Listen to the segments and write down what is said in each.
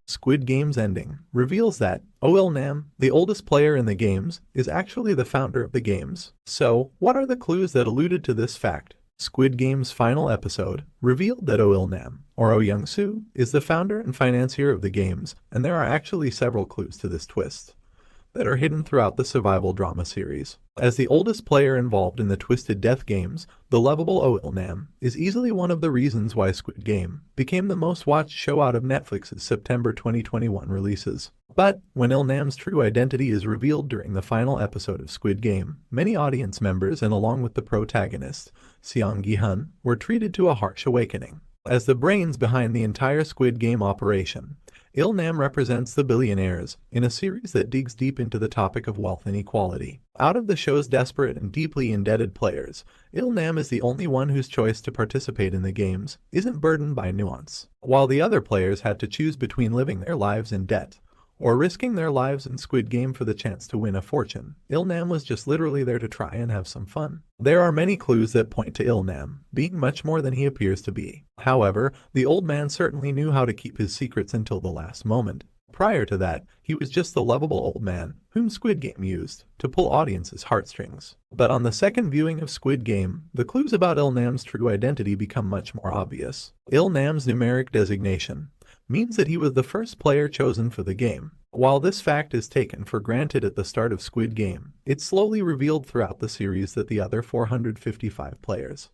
Squid Game's ending reveals that Nam, the oldest player in the games, is actually the founder of the games. So, what are the clues that alluded to this fact? Squid Game's final episode revealed that Nam, or Young-soo, is the founder and financier of the games, and there are actually several clues to this twist that are hidden throughout the survival drama series. As the oldest player involved in the Twisted Death games, the lovable Nam is easily one of the reasons why Squid Game became the most watched show out of Netflix's September 2021 releases. But when Nam's true identity is revealed during the final episode of Squid Game, many audience members and along with the protagonist, Seong Gi-hun, were treated to a harsh awakening. As the brains behind the entire Squid Game operation, Nam represents the billionaires in a series that digs deep into the topic of wealth inequality. Out of the show's desperate and deeply indebted players, Nam is the only one whose choice to participate in the games isn't burdened by nuance. While the other players had to choose between living their lives in debt or risking their lives in Squid Game for the chance to win a fortune, Nam was just literally there to try and have some fun. There are many clues that point to Nam being much more than he appears to be. However, the old man certainly knew how to keep his secrets until the last moment. Prior to that, he was just the lovable old man whom Squid Game used to pull audiences' heartstrings. But on the second viewing of Squid Game, the clues about Nam's true identity become much more obvious. Nam's numeric designation means that he was the first player chosen for the game. While this fact is taken for granted at the start of Squid Game, it's slowly revealed throughout the series that the other 455 players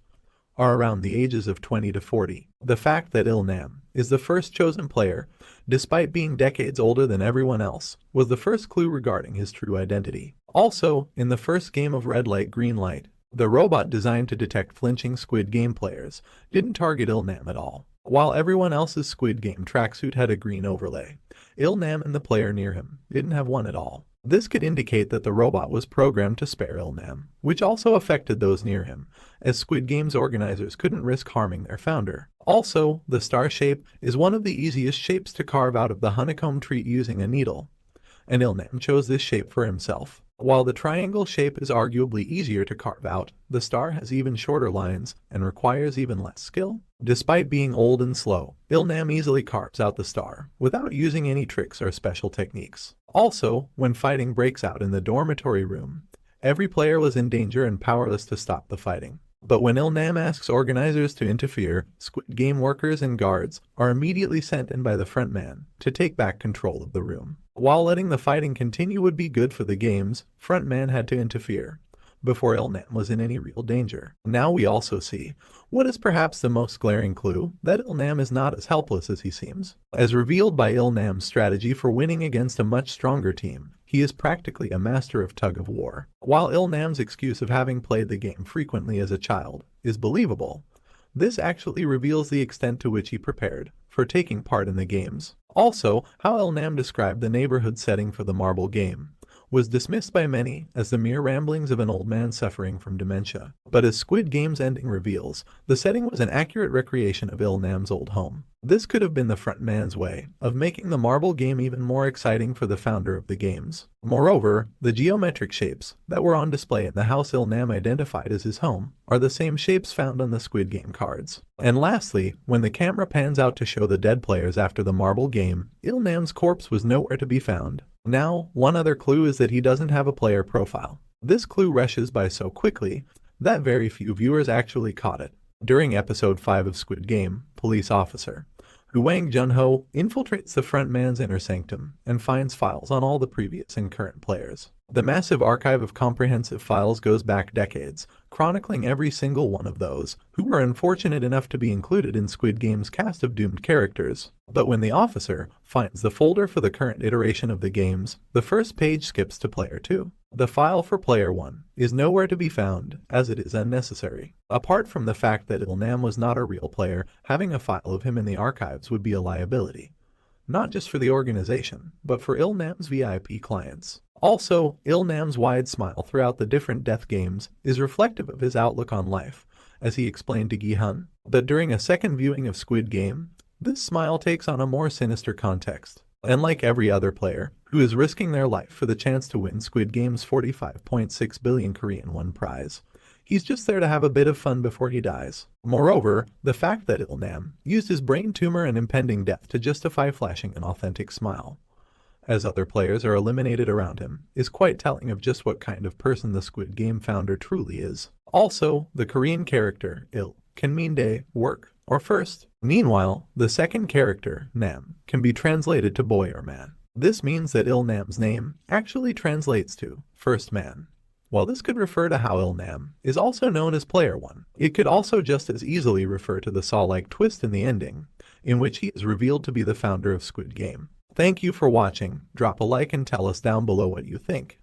are around the ages of 20 to 40. The fact that Nam is the first chosen player, despite being decades older than everyone else, was the first clue regarding his true identity. Also, in the first game of Red Light Green Light, the robot designed to detect flinching Squid Game players didn't target Nam at all. While everyone else's Squid Game tracksuit had a green overlay, Nam and the player near him didn't have one at all. This could indicate that the robot was programmed to spare Nam, which also affected those near him, as Squid Game's organizers couldn't risk harming their founder. Also, the star shape is one of the easiest shapes to carve out of the honeycomb tree using a needle, and Nam chose this shape for himself. While the triangle shape is arguably easier to carve out, the star has even shorter lines and requires even less skill. Despite being old and slow, Nam easily carves out the star without using any tricks or special techniques. Also, when fighting breaks out in the dormitory room, every player was in danger and powerless to stop the fighting. But when Nam asks organizers to interfere, Squid Game workers and guards are immediately sent in by the front man to take back control of the room. While letting the fighting continue would be good for the games, front man had to interfere before Nam was in any real danger. Now we also see what is perhaps the most glaring clue that Nam is not as helpless as he seems. As revealed by Nam's strategy for winning against a much stronger team, he is practically a master of tug-of-war. While Nam's excuse of having played the game frequently as a child is believable, this actually reveals the extent to which he prepared for taking part in the games. Also, how Nam described the neighborhood setting for the marble game was dismissed by many as the mere ramblings of an old man suffering from dementia. But as Squid Game's ending reveals, the setting was an accurate recreation of Nam's old home. This could have been the front man's way of making the marble game even more exciting for the founder of the games. Moreover, the geometric shapes that were on display in the house Nam identified as his home are the same shapes found on the Squid Game cards. And lastly, when the camera pans out to show the dead players after the marble game, Nam's corpse was nowhere to be found. Now, one other clue is that he doesn't have a player profile. This clue rushes by so quickly that very few viewers actually caught it. During episode 5 of Squid Game, Police Officer Wang Junho infiltrates the front man's inner sanctum and finds files on all the previous and current players. The massive archive of comprehensive files goes back decades, chronicling every single one of those who were unfortunate enough to be included in Squid Game's cast of doomed characters. But when the officer finds the folder for the current iteration of the games, the first page skips to player 2. The file for player 1 is nowhere to be found, as it is unnecessary. Apart from the fact that Nam was not a real player, having a file of him in the archives would be a liability, not just for the organization, but for Nam's VIP clients. Also, Nam's wide smile throughout the different death games is reflective of his outlook on life, as he explained to Gi-hun. But during a second viewing of Squid Game, this smile takes on a more sinister context. And like every other player who is risking their life for the chance to win Squid Game's 45.6 billion Korean won prize, He's just there to have a bit of fun before he dies. Moreover, the fact that Ilnam used his brain tumor and impending death to justify flashing an authentic smile, as other players are eliminated around him, is quite telling of just what kind of person the Squid Game founder truly is. Also, the Korean character Il can mean day, work, or first. Meanwhile, the second character, Nam, can be translated to boy or man. This means that Il-Nam's name actually translates to first man. While this could refer to how Il-Nam is also known as Player 1, it could also just as easily refer to the Saw-like twist in the ending, in which he is revealed to be the founder of Squid Game. Thank you for watching. Drop a like and tell us down below what you think.